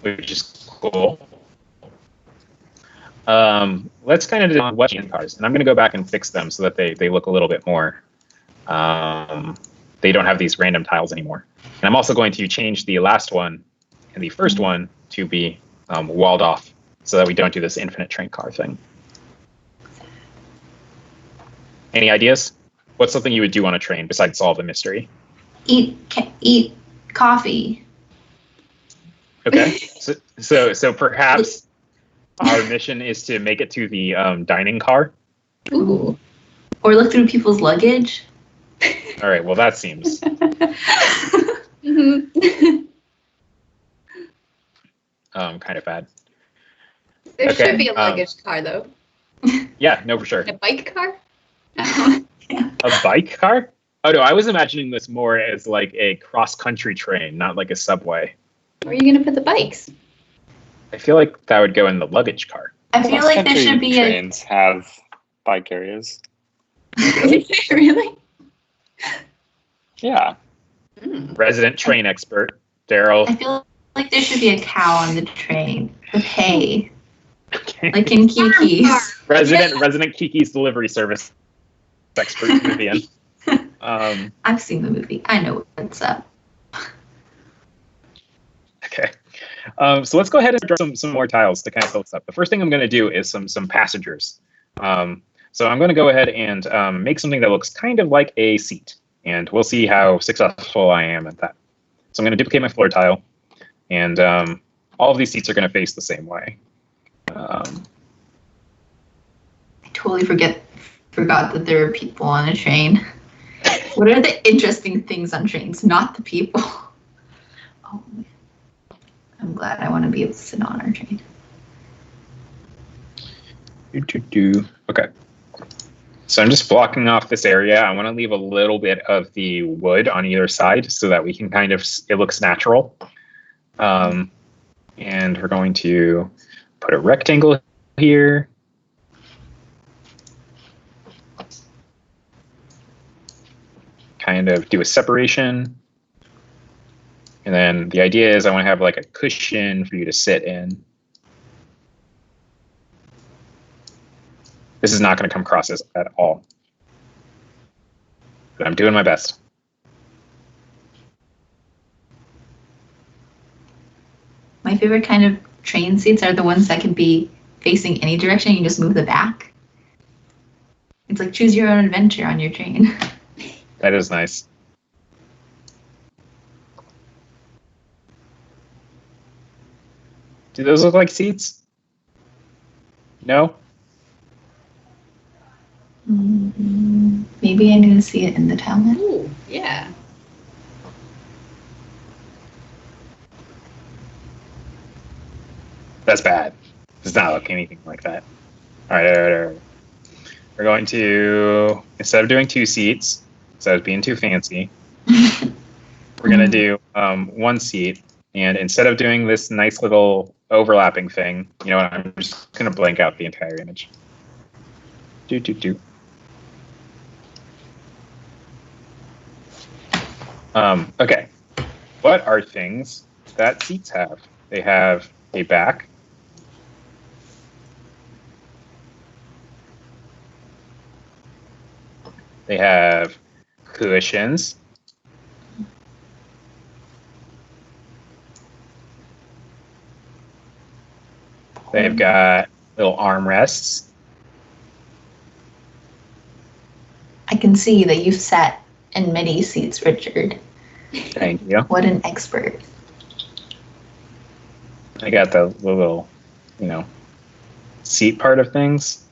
which is cool. Let's kind of do wet train cars, and I'm going to go back and fix them so that they look a little bit more. They don't have these random tiles anymore. And I'm also going to change the last one and the first one to be walled off so that we don't do this infinite train car thing. Any ideas? What's something you would do on a train besides solve a mystery? Eat coffee. Okay, so perhaps our mission is to make it to the dining car. Ooh. Or look through people's luggage. All right, well that seems. Kind of bad. There Okay, should be a luggage car, though. Yeah, no, for sure. A bike car? A bike car? Oh no, I was imagining this more as like a cross-country train, not like a subway. Where are you going to put the bikes? I feel like that would go in the luggage car. I feel like there should be trains have bike areas. Really? Yeah. Resident train expert, Daryl. I feel like there should be a cow on the train with hay, Okay. like in Kiki's. Resident Kiki's delivery service expert, Vivian. I've seen the movie. I know what's up. Okay. So let's go ahead and draw some more tiles to kind of fill this up. The first thing I'm going to do is some passengers. So I'm going to go ahead and make something that looks kind of like a seat. and we'll see how successful I am at that. So I'm going to duplicate my floor tile, and all of these seats are going to face the same way. I totally forgot that there are people on a train. What are the interesting things on trains? Not the people. Oh, I'm glad. I want to be able to sit on our train. Okay. So I'm just blocking off this area. I want to leave a little bit of the wood on either side so that we can kind of, it looks natural. And we're going to put a rectangle here. Kind of do a separation. And then the idea is I want to have like a cushion for you to sit in. This is not going to come across as at all. But I'm doing my best. My favorite kind of train seats are the ones that can be facing any direction. You just move the back. It's like choose your own adventure on your train. That is nice. Do those look like seats? No? Maybe I need to see it in the timeline. Ooh, yeah. That's bad. Does not look anything like that. All right. We're going to, instead of doing 2 seats, instead of being too fancy, we're going to do 1 seat. And instead of doing this nice little overlapping thing, you know what, I'm just going to blank out the entire image. Okay. What are things that seats have? They have a back. They have cushions. They've got little armrests. I can see that you've sat in many seats, Richard. Thank you. What an expert. I got the little, seat part of things.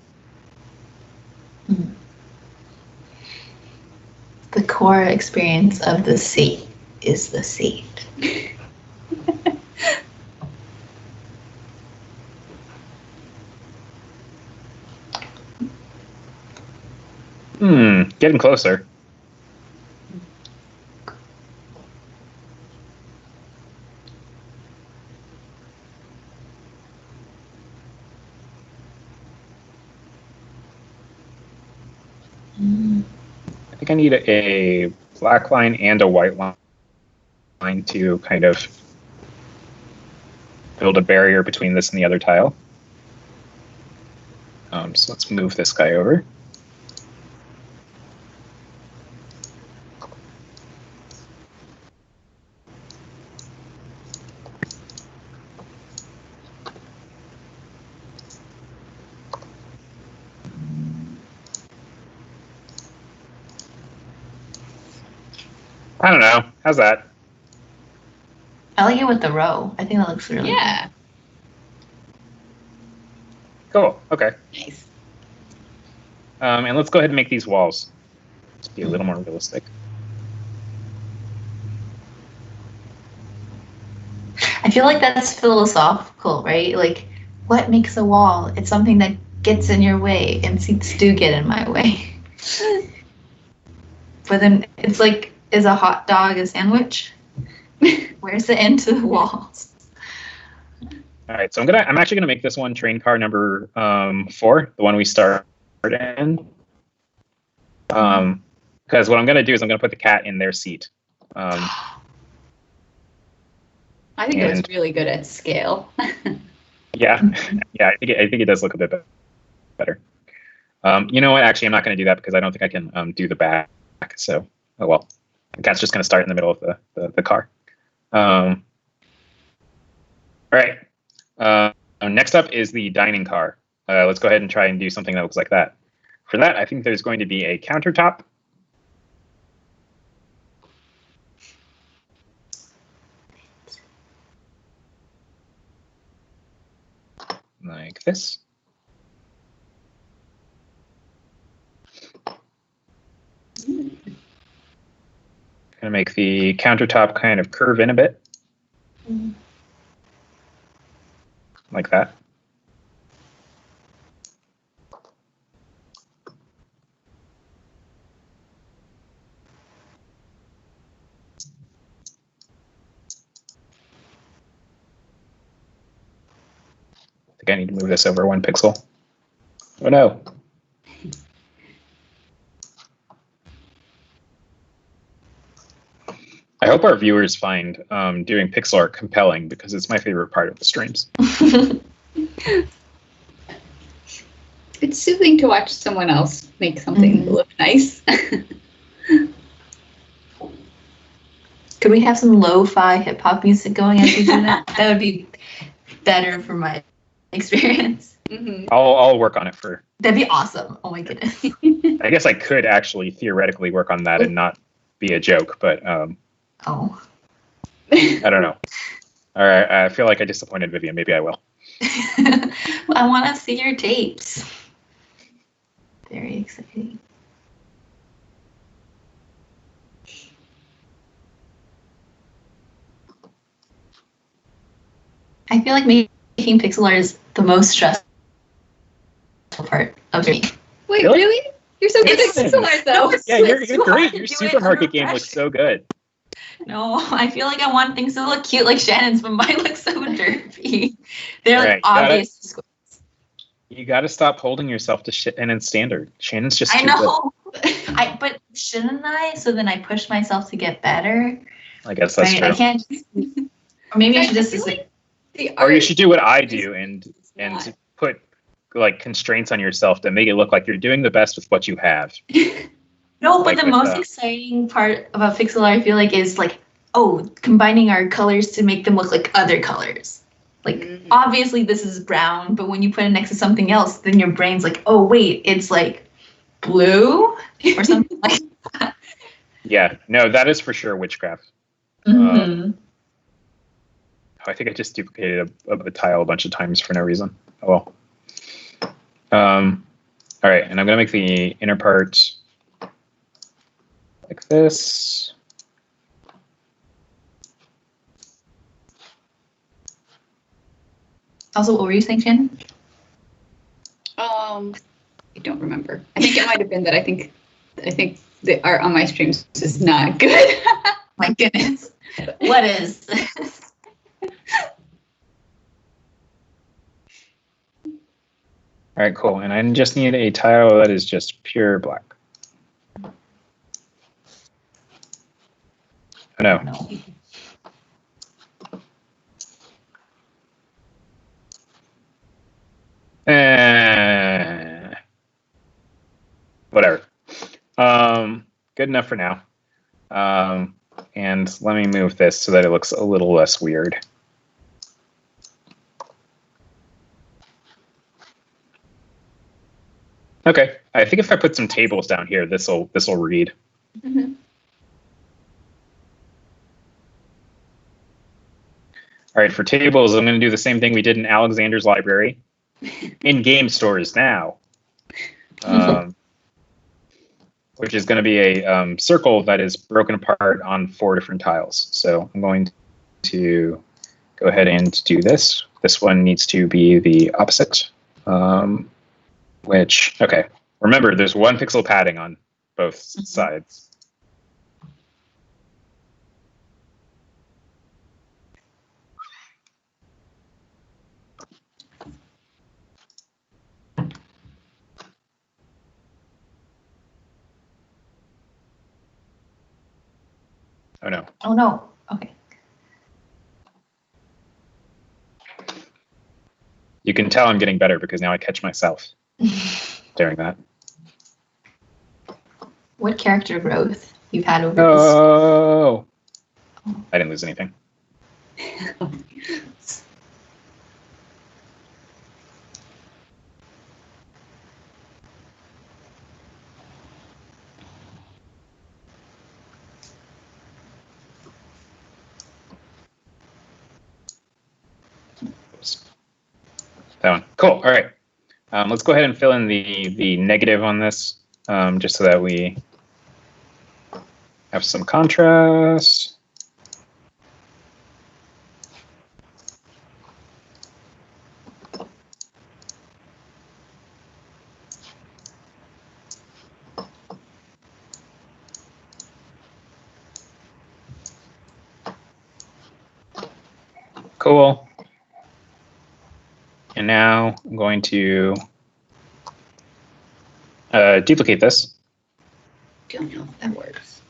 The core experience of the seat is the seat. Getting closer. I think I need a black line and a white line to kind of build a barrier between this and the other tile. So let's move this guy over. I don't know. How's that? I like it with the row. I think that looks really Yeah. Cool. Okay. Nice. And let's go ahead and make these walls. Let's be a little more realistic. I feel like that's philosophical, right? Like, what makes a wall? It's something that gets in your way, and seats do get in my way. But then it's like, is a hot dog a sandwich? Where's the end to the walls? All right, so I'm actually gonna make this one train car number 4, the one we start in. Because what I'm gonna do is I'm gonna put the cat in their seat. I think it was really good at scale. Yeah, I think it does look a bit better. You know what? Actually, I'm not gonna do that because I don't think I can do the back. So, oh well. The cat's just gonna start in the middle of the car. All right. Next up is the dining car. Let's go ahead and try and do something that looks like that. For that, I think there's going to be a countertop. like this. Gonna make the countertop kind of curve in a bit. Like that. I think I need to move this over 1 pixel. Oh no. I hope our viewers find doing pixel art compelling, because it's my favorite part of the streams. It's soothing to watch someone else make something look nice. Could we have some lo-fi hip-hop music going as we do that? That would be better for my experience. I'll work on it for... That'd be awesome. Oh my goodness. I guess I could actually theoretically work on that and not be a joke, but Oh. I don't know. All right, I feel like I disappointed Vivian. Maybe I will. Well, I want to see your tapes. Very exciting. I feel like making pixel art is the most stressful part of me. Wait, Really? really? You're so good at pixel art, though. Yeah, you're great. Your supermarket game looks so good. No, I feel like I want things to look cute like Shannon's, but mine looks so derpy. They're like obvious. You got to stop holding yourself to Shannon's standard. Shannon's just I too know. But shouldn't I? So then I push myself to get better. I guess that's true. I can't. Or maybe I should just. Or you should do what I do and put like constraints on yourself to make it look like you're doing the best with what you have. No, but the most exciting part about pixel art, I feel like, is like, combining our colors to make them look like other colors. Like, obviously this is brown, but when you put it next to something else, then your brain's like, oh wait, it's like blue or something like that. Yeah, no, that is for sure witchcraft. I think I just duplicated a tile a bunch of times for no reason. Oh well. All right, and I'm gonna make the inner part like this. Also, what were you saying, Shannon? I don't remember. I think it might have been that I think the art on my streams is not good. My goodness. What is this? All right, cool. And I just need a tile that is just pure black. Oh, no. Whatever. Good enough for now. And let me move this so that it looks a little less weird. Okay, I think if I put some tables down here, this'll read. Mm-hmm. All right, for tables, I'm going to do the same thing we did in Alexander's library, in game stores now, which is going to be a circle that is broken apart on 4 different tiles. So I'm going to go ahead and do this. This one needs to be the opposite. Which, okay, remember there's 1 pixel padding on both sides. Oh no. Oh no, okay. You can tell I'm getting better because now I catch myself doing that. What character growth you've had over Oh, I didn't lose anything. Oops. That one. Cool. All right. Let's go ahead and fill in the negative on this, just so that we have some contrast. Cool. And now I'm going to duplicate this. Don't know if that works.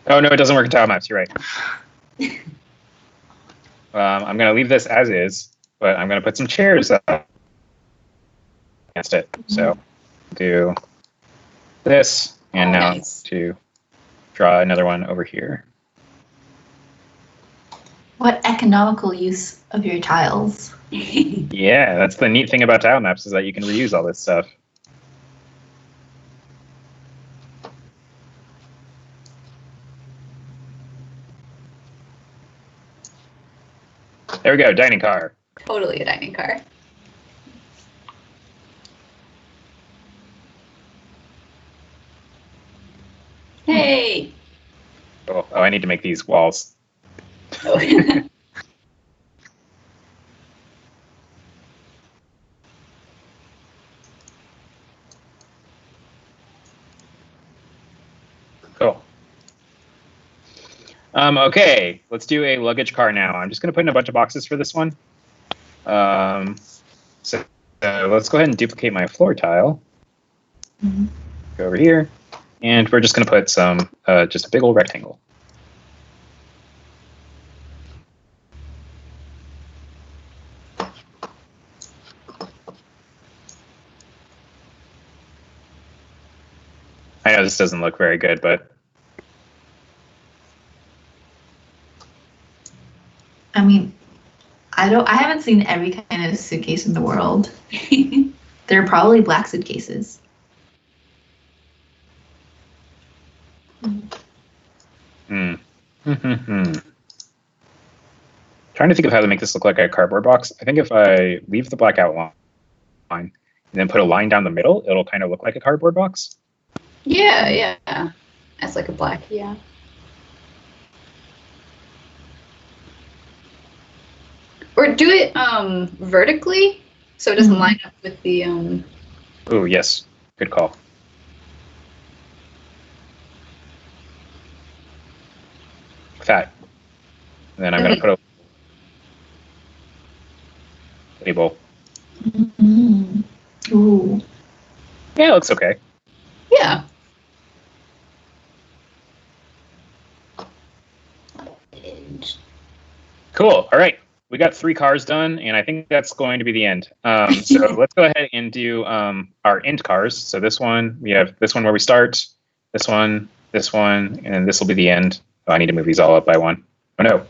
Oh, no, it doesn't work in tile maps. You're right. I'm going to leave this as is, but I'm going to put some chairs up against it. So do this, and now nice. to draw another one over here. What economical use of your tiles? Yeah, that's the neat thing about tile maps, is that you can reuse all this stuff. There we go, dining car. Totally a dining car. Hey! Oh, I need to make these walls. Oh. Cool. Okay, let's do a luggage car now. I'm just going to put in a bunch of boxes for this one. So let's go ahead and duplicate my floor tile. Go over here, and we're just going to put some, just a big old rectangle. I know this doesn't look very good, but I mean, I haven't seen every kind of suitcase in the world. They're probably black suitcases. Trying to think of how to make this look like a cardboard box. I think if I leave the black outline and then put a line down the middle, it'll kind of look like a cardboard box. Yeah. That's like a black, yeah. Or do it vertically, so it doesn't line up with the Oh, yes. Good call. That. And then I'm going to put a label. Ooh. Yeah, it looks okay. Yeah. Cool. All right. We got 3 cars done, and I think that's going to be the end. So let's go ahead and do our end cars. So this one, we have this one where we start, this one, and this will be the end. Oh, I need to move these all up by one. Oh, no.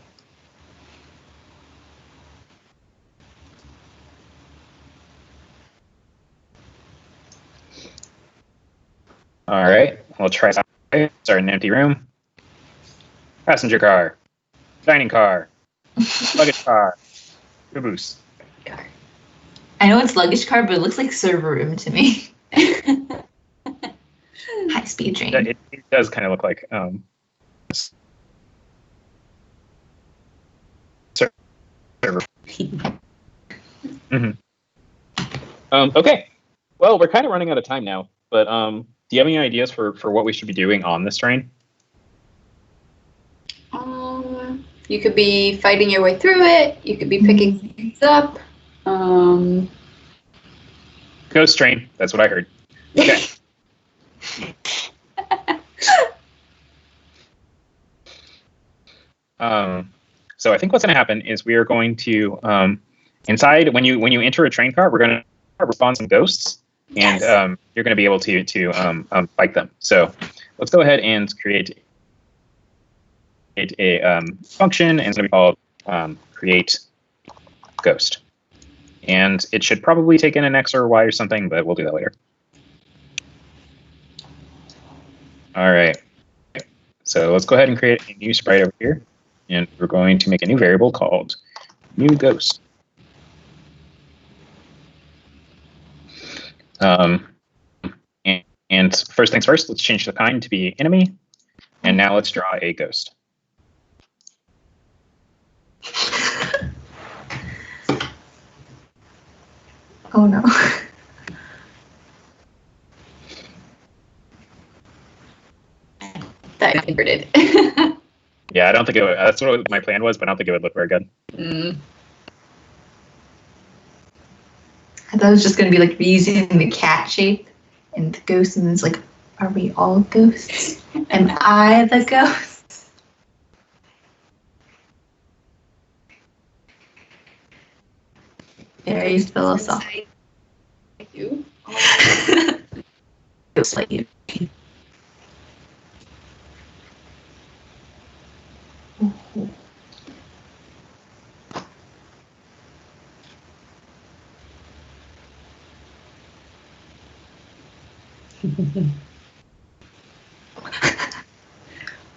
All right. We'll try something. Start an empty room. Passenger car. Dining car. Luggage car. Caboose. I know it's luggage car, but it looks like server room to me. High speed train. It does kind of look like server. Okay. Well, we're kind of running out of time now, but do you have any ideas for what we should be doing on this train? You could be fighting your way through it. You could be picking things up. Ghost train. That's what I heard. Okay. So I think what's going to happen is we are going to inside when you enter a train car, we're going to respawn some ghosts, and you're going to be able to fight them. So let's go ahead and create a function, and it's going to be called create ghost. And it should probably take in an X or a Y or something, but we'll do that later. All right. So let's go ahead and create a new sprite over here. And we're going to make a new variable called new ghost. And first things first, let's change the kind to be enemy. And now let's draw a ghost. Oh no. That inverted. Yeah, I don't think it would, that's what my plan was, but I don't think it would look very good. I thought it was just gonna be like reusing the cat shape and the ghost, and it's like, are we all ghosts? Am I the ghost? Very philosophical. You? Ghost like you.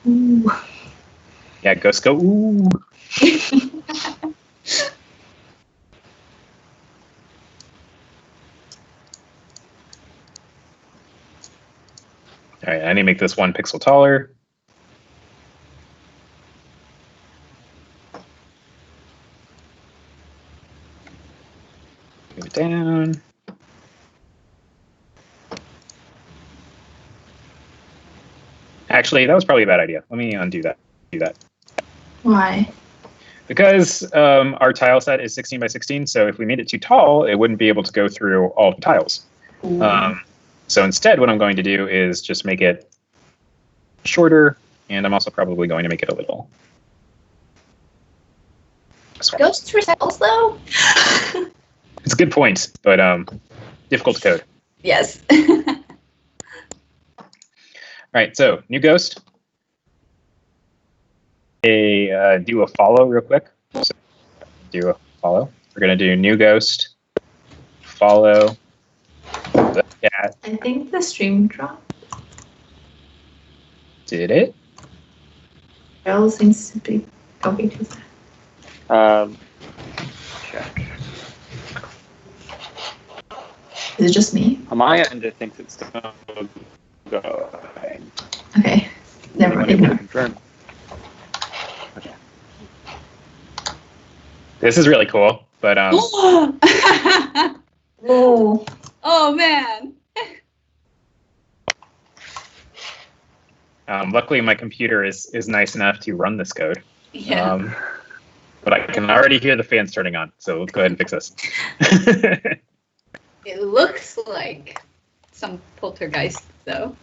Ooh. Yeah, ghosts go, ooh. All right, I need to make this 1 pixel taller. Move it down. Actually, that was probably a bad idea. Let me undo that. Do that. Why? Because our tile set is 16 by 16, so if we made it too tall, it wouldn't be able to go through all the tiles. So instead, what I'm going to do is just make it shorter, and I'm also probably going to make it a little. Ghosts for cells, though? It's a good point, but difficult to code. Yes. All right, so new ghost. Do a follow real quick. So do a follow. We're gonna do new ghost, follow the cat. I think the stream dropped. Did it? Daryl seems to be going too fast. Check. Is it just me? On my end, it thinks it's still going. Okay. Never Anyone able to ignore. confirm? Okay. This is really cool, but Oh. Oh man. luckily my computer is nice enough to run this code. Yeah. But I can already hear the fans turning on, so let's go ahead and fix this. It looks like some poltergeist, though.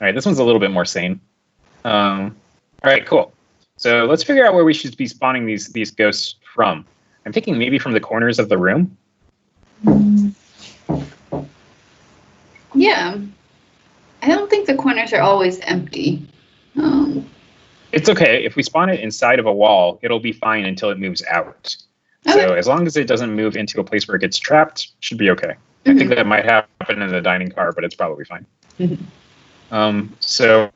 All right, this one's a little bit more sane. All right, cool. So let's figure out where we should be spawning these ghosts from. I'm thinking maybe from the corners of the room. Yeah. I don't think the corners are always empty. It's okay. If we spawn it inside of a wall, it'll be fine until it moves out. Okay. So as long as it doesn't move into a place where it gets trapped, it should be okay. I think that might happen in the dining car, but it's probably fine. So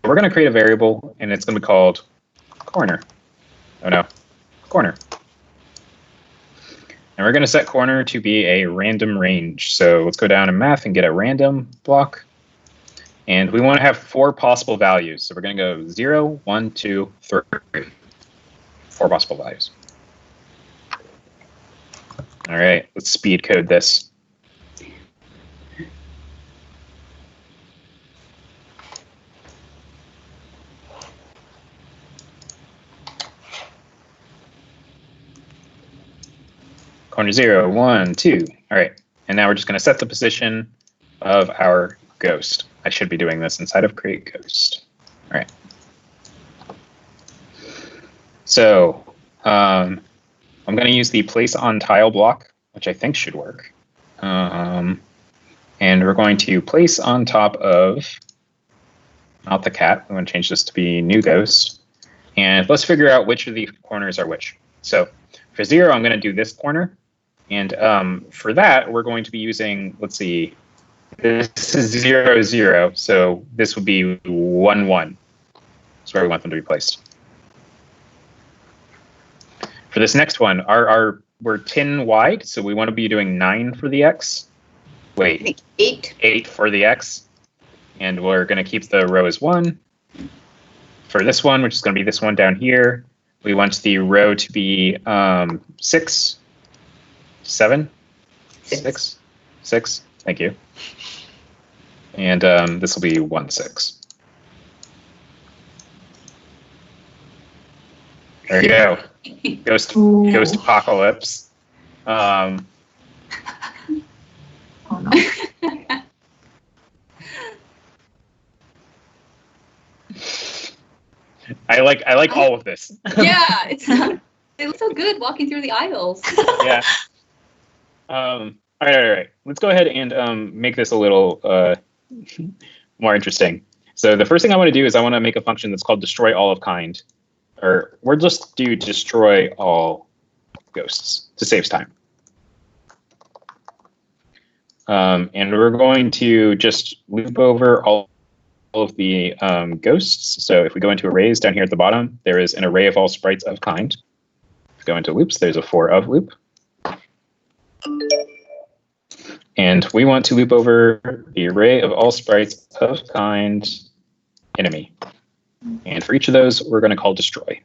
we're going to create a variable, and it's going to be called corner. Oh no, corner. And we're going to set corner to be a random range. So let's go down in math and get a random block. And we want to have 4 possible values. So we're going to go 0, 1, 2, 3. 4 possible values. All right, let's speed code this. Corner 0, 1, 2. All right, and now we're just going to set the position of our ghost. I should be doing this inside of create ghost. All right. So I'm going to use the place on tile block, which I think should work. And we're going to place on top of, not the cat, we want to change this to be new ghost. And let's figure out which of the corners are which. So for 0, I'm going to do this corner. And for that, we're going to be using, let's see, This is 0, 0, so this would be 1, 1. That's where we want them to be placed. For this next one, we're 10 wide, so we want to be doing 9 for the X. I think 8. 8 for the X. And we're going to keep the row as 1. For this one, which is going to be this one down here, we want the row to be 6, 7, 6, 6. Thank you. And this will be 1, 6. There you go. Ghost apocalypse. Oh no. I like all of this. Yeah, they look so good walking through the aisles. Yeah. All right. Let's go ahead and make this a little more interesting. So the first thing I want to do is I want to make a function that's called destroy all of kind, or we'll just do destroy all ghosts to save time. And we're going to just loop over all of the ghosts. So if we go into arrays down here at the bottom, there is an array of all sprites of kind. If we go into loops, there's a for of loop. And we want to loop over the array of all sprites of kind enemy. And for each of those, we're going to call destroy.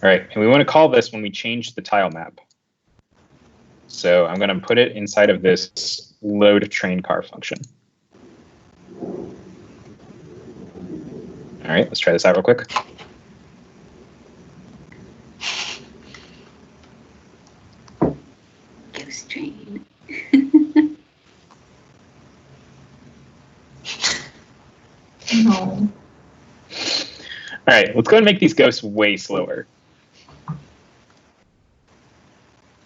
All right, and we want to call this when we change the tile map. So I'm going to put it inside of this load train car function. All right, let's try this out real quick. Ghost train. No. All right, let's go and make these ghosts way slower.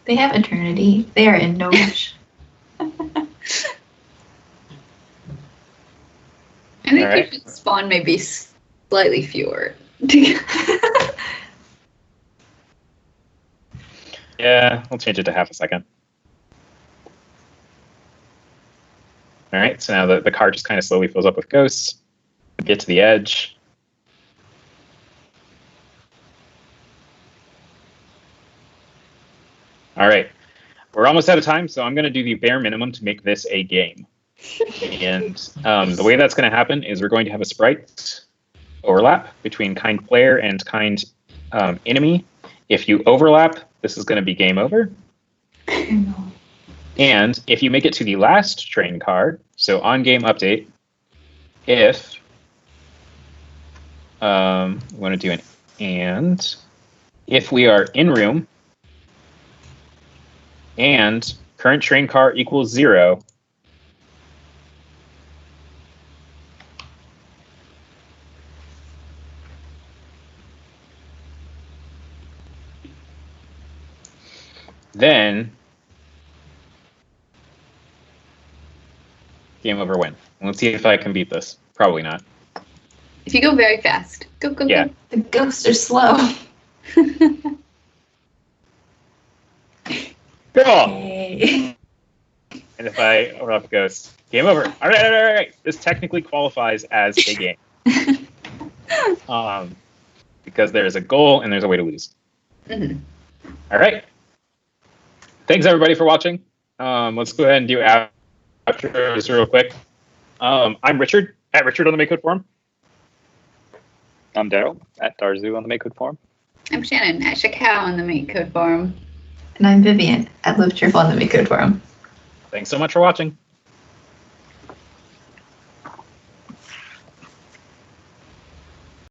They have eternity. They are in no rush. I think Alright. you should spawn maybe slightly fewer. Yeah, we'll change it to half a second. All right, so now the car just kind of slowly fills up with ghosts. We get to the edge. All right, we're almost out of time, so I'm going to do the bare minimum to make this a game. And the way that's going to happen is we're going to have a sprite overlap between kind player and kind enemy. If you overlap, this is going to be game over. And if you make it to the last train car, so on game update, if we want to do an and, if we are in room and current train car equals 0, then game over win. Let's see if I can beat this. Probably not. If you go very fast, go. Yeah. The ghosts are slow. Cool. Yay. And if I overlap ghosts, game over. All right. This technically qualifies as a game. Because there's a goal and there's a way to lose. Mhm. All right. Thanks everybody for watching. Let's go ahead and do outros real quick. I'm Richard at Richard on the MakeCode forum. I'm Daryl at Darzu on the MakeCode forum. I'm Shannon at Shakao on the MakeCode forum. And I'm Vivian at Live Cheerful on the MakeCode forum. Thanks so much for watching.